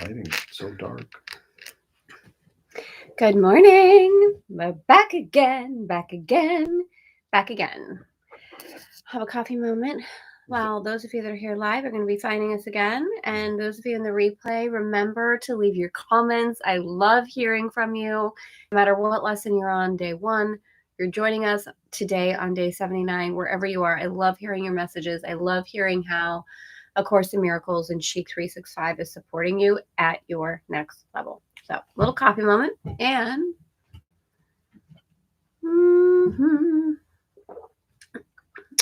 Lighting's so dark. Good morning. We're back again, back again, back again. Have a coffee moment. Well, those of you that are here live are going to be finding us again. And those of you in the replay, remember to leave your comments. I love hearing from you. No matter what lesson you're on, day one, you're joining us today on day 79, wherever you are. I love hearing your messages. I love hearing how A Course in Miracles and Chic 365 is supporting you at your next level. So, little coffee moment, and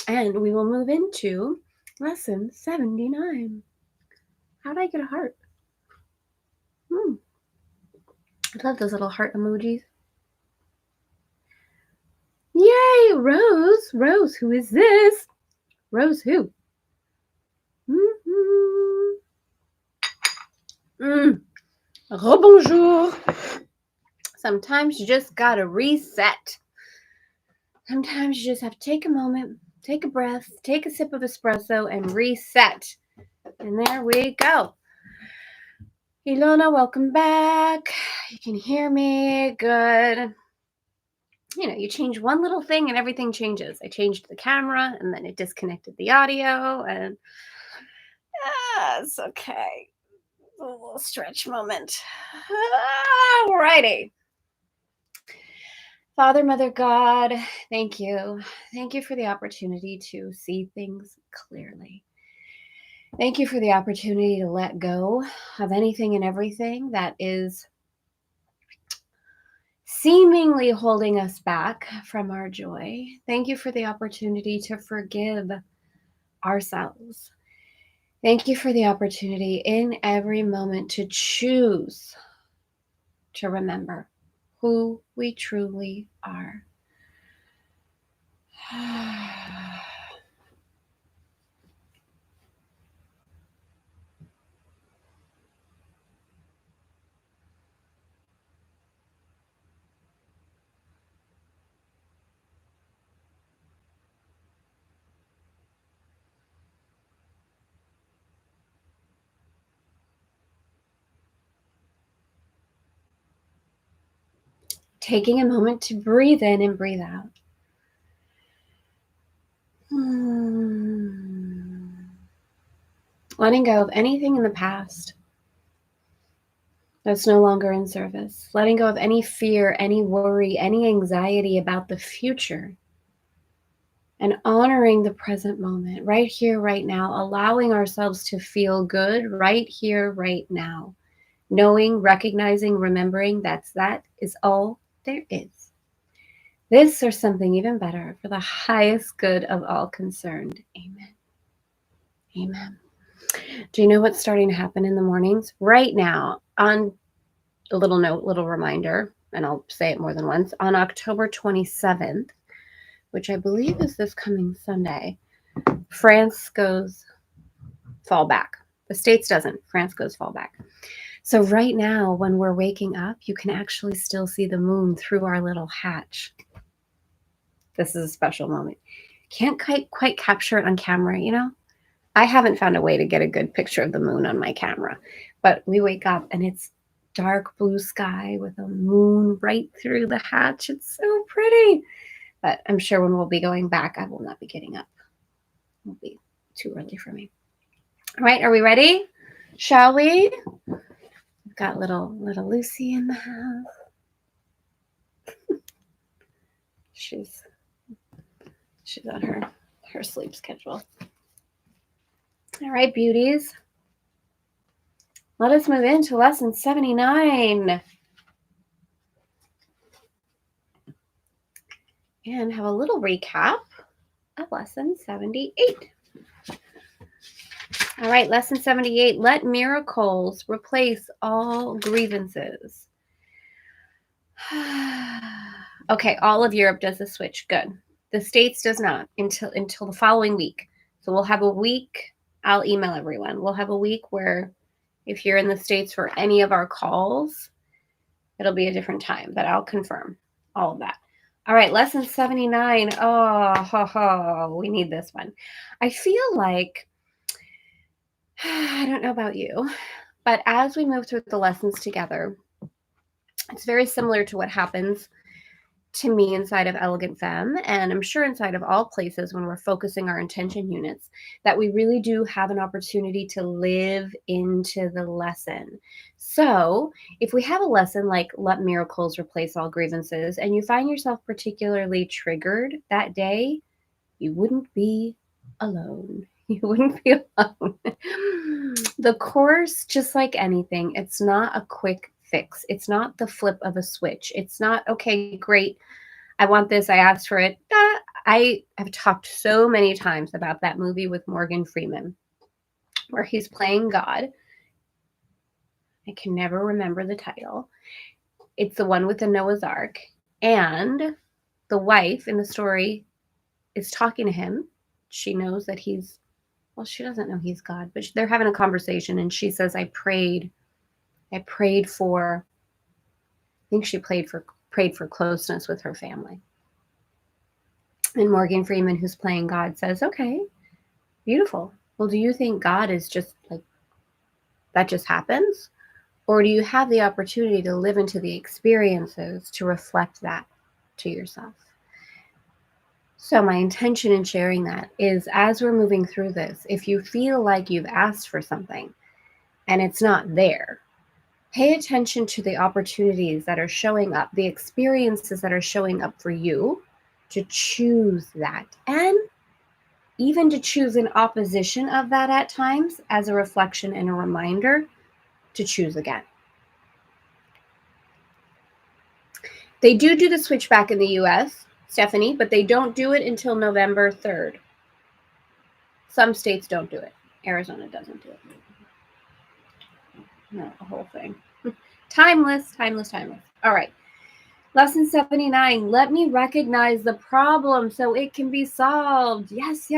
and we will move into lesson 79. How did I get a heart? I love those little heart emojis. Yay, Rose. Rose, who is this? Rose who? Rebonjour. Sometimes you just gotta reset. Sometimes you just have to take a moment, take a breath, take a sip of espresso, and reset. And there we go. Ilona, welcome back. You can hear me. Good. You know, you change one little thing and everything changes. I changed the camera and then it disconnected the audio, and it's okay. A little stretch moment. Alrighty. Father, Mother, God, thank you. Thank you for the opportunity to see things clearly. Thank you for the opportunity to let go of anything and everything that is seemingly holding us back from our joy. Thank you for the opportunity to forgive ourselves. Thank you for the opportunity in every moment to choose to remember who we truly are. Taking a moment to breathe in and breathe out. Letting go of anything in the past that's no longer in service. Letting go of any fear, any worry, any anxiety about the future. And honoring the present moment, right here, right now, allowing ourselves to feel good right here, right now. Knowing, recognizing, remembering that is all there is. This or something even better for the highest good of all concerned. Amen. Amen. Do you know what's starting to happen in the mornings? Right now, on a little note, little reminder, and I'll say it more than once, on October 27th, which I believe is this coming Sunday, France goes fall back. The States doesn't. France goes fall back. So right now, when we're waking up, you can actually still see the moon through our little hatch. This is a special moment. Can't quite capture it on camera, you know? I haven't found a way to get a good picture of the moon on my camera, but we wake up and it's dark blue sky with a moon right through the hatch. It's so pretty. But I'm sure when we'll be going back, I will not be getting up. It'll be too early for me. All right, are we ready? Shall we? We've got little Lucy in the house. She's on her sleep schedule. All right, beauties. Let us move into lesson 79. And have a little recap of lesson 78. All right, lesson 78. Let miracles replace all grievances. Okay, all of Europe does the switch. Good. The States does not until the following week. So we'll have a week. I'll email everyone. We'll have a week where if you're in the States for any of our calls, it'll be a different time, but I'll confirm all of that. All right, lesson 79. We need this one. I feel like, I don't know about you, But as we move through the lessons together, it's very similar to what happens to me inside of Elegant Femme, and I'm sure inside of all places when we're focusing our intention units, that we really do have an opportunity to live into the lesson. So if we have a lesson like let miracles replace all grievances, and you find yourself particularly triggered that day, you wouldn't be alone. You wouldn't be alone. The course, just like anything, it's not a quick fix. It's not the flip of a switch. It's not, okay, great, I want this, I asked for it. I have talked so many times about that movie with Morgan Freeman where he's playing God. I can never remember the title. It's the one with the Noah's Ark. And the wife in the story is talking to him. She knows that she doesn't know he's God, but they're having a conversation, and she says, I prayed for, I think she prayed for closeness with her family. And Morgan Freeman, who's playing God, says, okay, beautiful. Well, do you think God is just like, that just happens? Or do you have the opportunity to live into the experiences to reflect that to yourself? So my intention in sharing that is, as we're moving through this, if you feel like you've asked for something and it's not there, pay attention to the opportunities that are showing up, the experiences that are showing up for you to choose that. And even to choose in opposition of that at times as a reflection and a reminder to choose again. They do the switchback in the US, Stephanie, but they don't do it until November 3rd. Some states don't do it. Arizona doesn't do it. No, the whole thing. Timeless. All right. Lesson 79. Let me recognize the problem so it can be solved. Yes.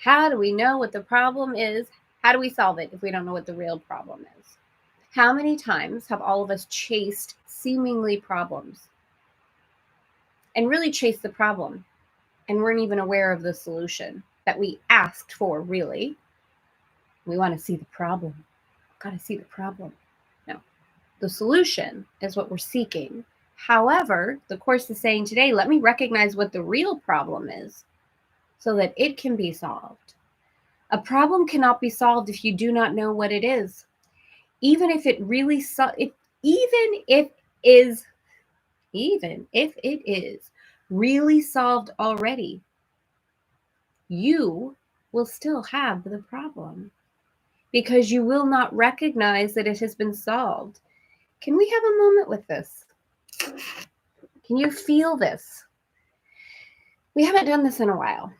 How do we know what the problem is? How do we solve it if we don't know what the real problem is? How many times have all of us chased seemingly problems and really chased the problem and weren't even aware of the solution that we asked for, really? We want to see the problem. Got to see the problem. No, the solution is what we're seeking. However, the Course is saying today, let me recognize what the real problem is so that it can be solved. A problem cannot be solved if you do not know what it is. Even if it is really solved already, you will still have the problem because you will not recognize that it has been solved. Can we have a moment with this? Can you feel this? We haven't done this in a while.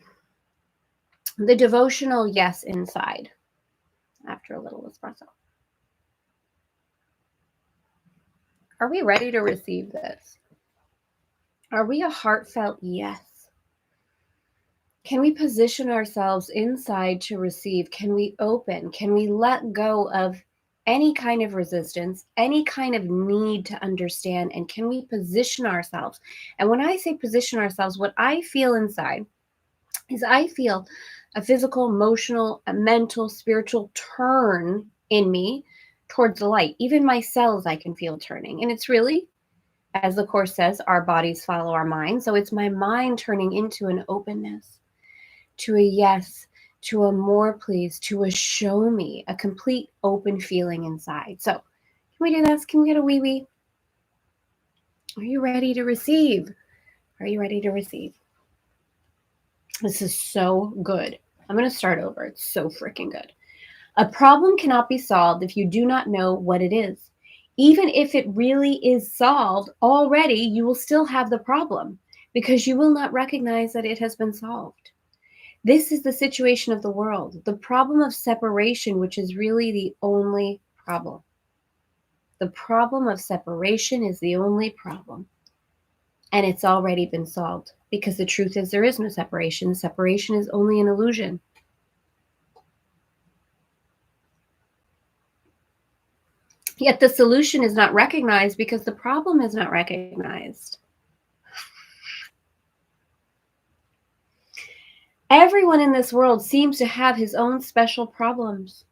The devotional yes inside after a little espresso. Are we ready to receive this? Are we a heartfelt yes? Can we position ourselves inside to receive? Can we open? Can we let go of any kind of resistance, any kind of need to understand? And can we position ourselves? And when I say position ourselves, what I feel inside is I feel a physical, emotional, a mental, spiritual turn in me towards the light. Even my cells I can feel turning. And it's really, as the Course says, our bodies follow our mind. So it's my mind turning into an openness, to a yes, to a more please, to a show me, a complete open feeling inside. So can we do this? Can we get a wee? Are you ready to receive? Are you ready to receive? This is so good. I'm going to start over. It's so freaking good. A problem cannot be solved if you do not know what it is. Even if it really is solved already, you will still have the problem because you will not recognize that it has been solved. This is the situation of the world, the problem of separation, which is really the only problem. The problem of separation is the only problem. And it's already been solved because the truth is there is no separation. Separation is only an illusion. Yet the solution is not recognized because the problem is not recognized. Everyone in this world seems to have his own special problems.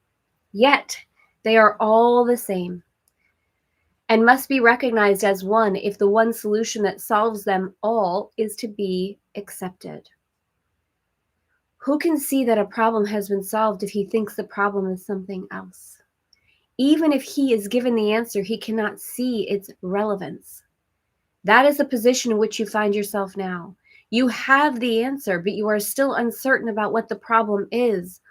Yet, they are all the same and must be recognized as one if the one solution that solves them all is to be accepted. Who can see that a problem has been solved if he thinks the problem is something else? Even if he is given the answer, he cannot see its relevance. That is the position in which you find yourself now. You have the answer, but you are still uncertain about what the problem is.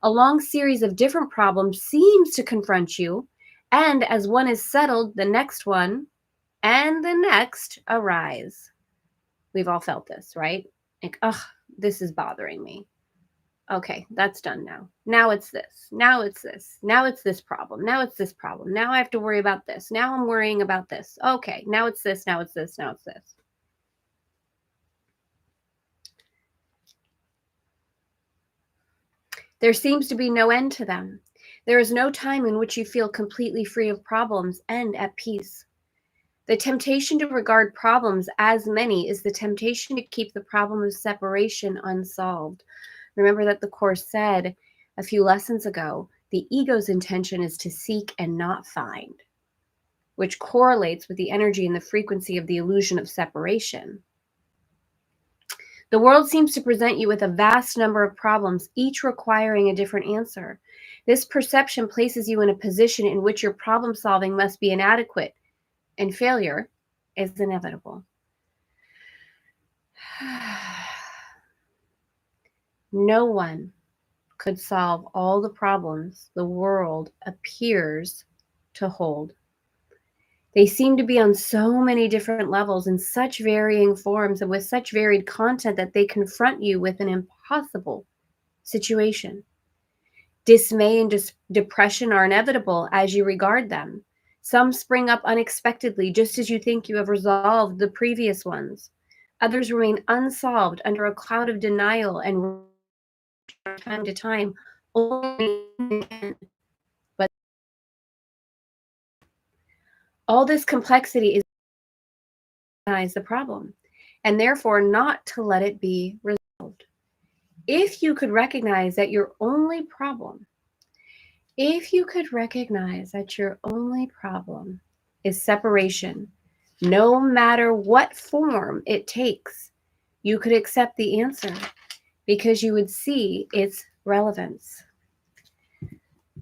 A long series of different problems seems to confront you, and as one is settled, the next one and the next arise. We've all felt this, right? Like, ugh, this is bothering me. Okay, that's done now. Now it's this. Now it's this. Now it's this problem. Now it's this problem. Now I have to worry about this. Now I'm worrying about this. Okay, now it's this. Now it's this. Now it's this. There seems to be no end to them. There is no time in which you feel completely free of problems and at peace. The temptation to regard problems as many is the temptation to keep the problem of separation unsolved. Remember that the Course said a few lessons ago, the ego's intention is to seek and not find, which correlates with the energy and the frequency of the illusion of separation. The world seems to present you with a vast number of problems, each requiring a different answer. This perception places you in a position in which your problem solving must be inadequate, and failure is inevitable. No one could solve all the problems the world appears to hold. They seem to be on so many different levels in such varying forms and with such varied content that they confront you with an impossible situation. Dismay and depression are inevitable as you regard them. Some spring up unexpectedly just as you think you have resolved the previous ones. Others remain unsolved under a cloud of denial and from time to time only but all this complexity is to recognize the problem and therefore not to let it be resolved. If you could recognize that your only problem is separation, no matter what form it takes, you could accept the answer because you would see its relevance.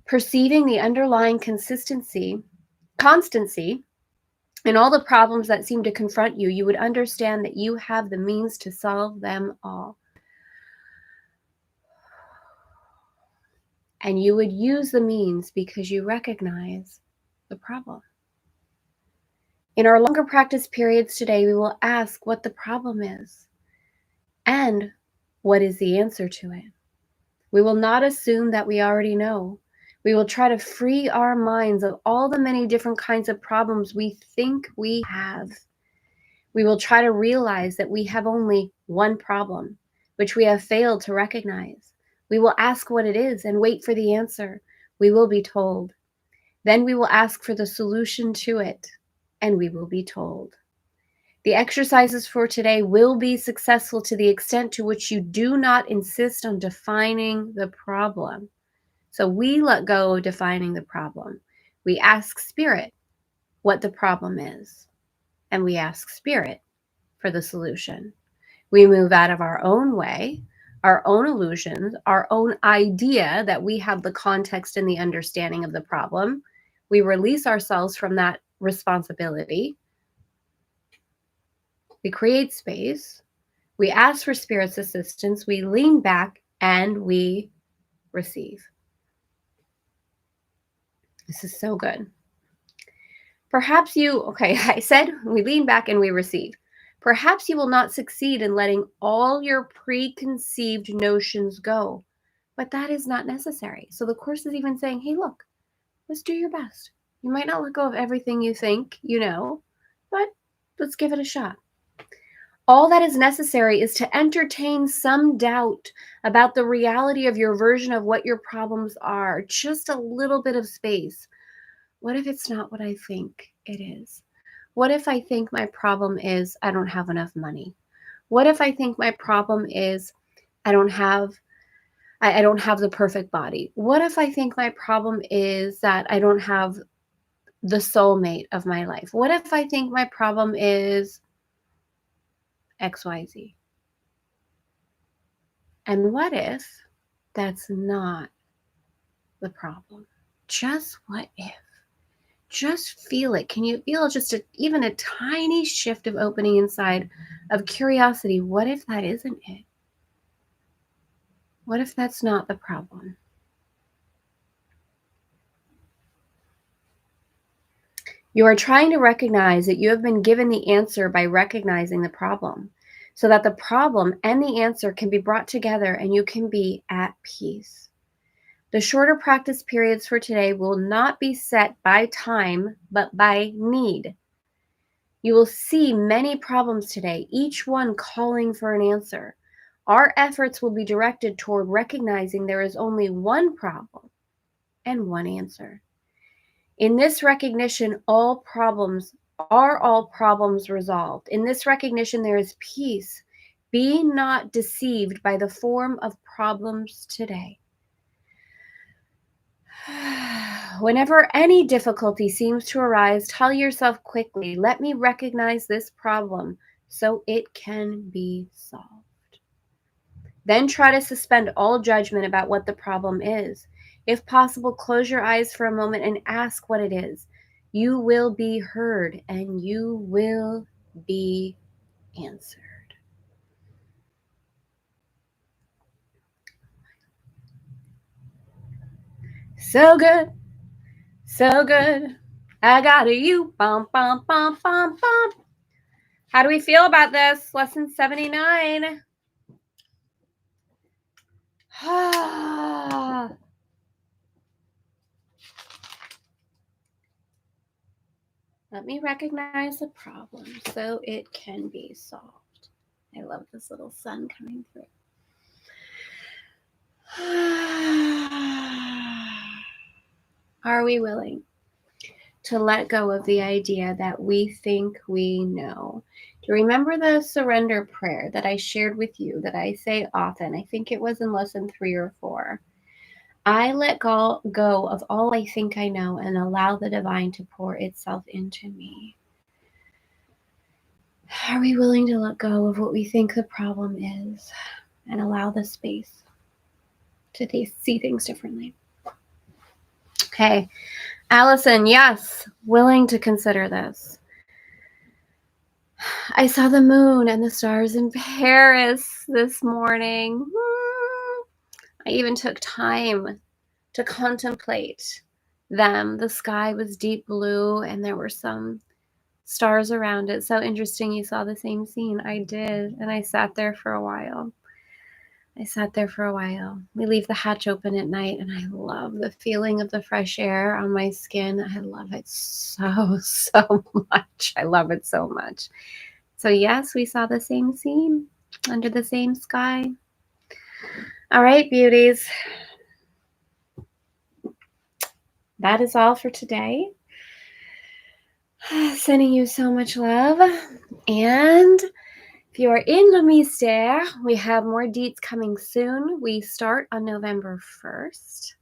Perceiving the underlying constancy in all the problems that seem to confront you, you would understand that you have the means to solve them all. And you would use the means because you recognize the problem. In our longer practice periods today, we will ask what the problem is and what is the answer to it. We will not assume that we already know. We will try to free our minds of all the many different kinds of problems we think we have. We will try to realize that we have only one problem, which we have failed to recognize. We will ask what it is and wait for the answer. We will be told. Then we will ask for the solution to it, and we will be told. The exercises for today will be successful to the extent to which you do not insist on defining the problem. So we let go of defining the problem. We ask Spirit what the problem is, and we ask Spirit for the solution. We move out of our own way, our own illusions, our own idea that we have the context and the understanding of the problem. We release ourselves from that responsibility. We create space. We ask for Spirit's assistance. We lean back and we receive. This is so good. I said we lean back and we receive. Perhaps you will not succeed in letting all your preconceived notions go, but that is not necessary. So the Course is even saying, hey, look, let's do your best. You might not let go of everything you think you know, but let's give it a shot. All that is necessary is to entertain some doubt about the reality of your version of what your problems are. Just a little bit of space. What if it's not what I think it is? What if I think my problem is I don't have enough money? What if I think my problem is I don't have I don't have the perfect body. What if I think my problem is that I don't have the soulmate of my life? What if I think my problem is XYZ? And what if that's not the problem? Just what if? Just feel it. Can you feel just even a tiny shift of opening inside of curiosity? What if that isn't it? What if that's not the problem? You are trying to recognize that you have been given the answer by recognizing the problem, so that the problem and the answer can be brought together and you can be at peace. The shorter practice periods for today will not be set by time, but by need. You will see many problems today, each one calling for an answer. Our efforts will be directed toward recognizing there is only one problem and one answer. In this recognition, all problems resolved. In this recognition, there is peace. Be not deceived by the form of problems today. Whenever any difficulty seems to arise, tell yourself quickly, let me recognize this problem so it can be solved. Then try to suspend all judgment about what the problem is. If possible, close your eyes for a moment and ask what it is. You will be heard and you will be answered. So good, so good. I got a you. Bum, bum, bum, bum, bum. How do we feel about this? Lesson 79. Let me recognize the problem so it can be solved. I love this little sun coming through. Are we willing to let go of the idea that we think we know? Do you remember the surrender prayer that I shared with you that I say often? I think it was in lesson 3 or 4. I let go of all I think I know and allow the divine to pour itself into me. Are we willing to let go of what we think the problem is and allow the space to see things differently? Okay. Allison, yes, willing to consider this. I saw the moon and the stars in Paris this morning. I even took time to contemplate them. The sky was deep blue and there were some stars around it. So interesting you saw the same scene. I did, and I sat there for a while. We leave the hatch open at night and I love the feeling of the fresh air on my skin. I love it so much. I love it so much. So yes, we saw the same scene under the same sky. All right, beauties. That is all for today. Sending you so much love. And if you are in Le Mystère, we have more deets coming soon. We start on November 1st,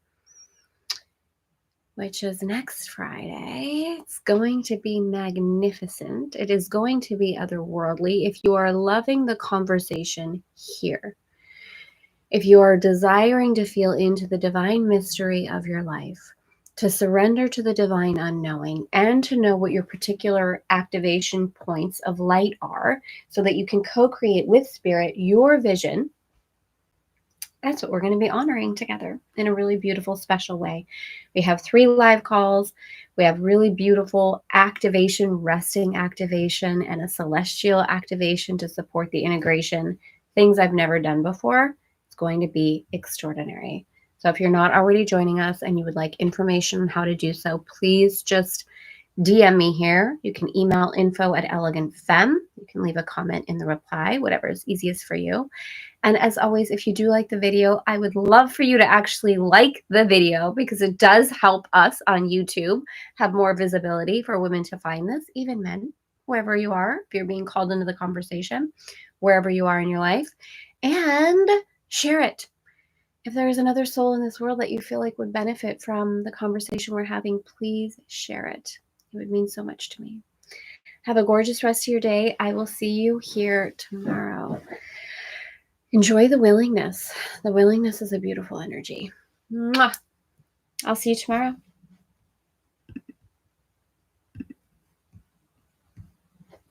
which is next Friday. It's going to be magnificent. It is going to be otherworldly. If you are loving the conversation here, if you are desiring to feel into the divine mystery of your life, to surrender to the divine unknowing, and to know what your particular activation points of light are so that you can co-create with spirit your vision, that's what we're going to be honoring together in a really beautiful, special way. We have 3 live calls. We have really beautiful activation, resting activation, and a celestial activation to support the integration. Things I've never done before. It's going to be extraordinary. So if you're not already joining us and you would like information on how to do so, please just DM me here. You can email info@elegantfemme. You can leave a comment in the reply, whatever is easiest for you. And as always, if you do like the video, I would love for you to actually like the video because it does help us on YouTube have more visibility for women to find this, even men, wherever you are, if you're being called into the conversation, wherever you are in your life. And share it. If there is another soul in this world that you feel like would benefit from the conversation we're having, please share it. It would mean so much to me. Have a gorgeous rest of your day. I will see you here tomorrow. Enjoy the willingness. The willingness is a beautiful energy. Mwah. I'll see you tomorrow.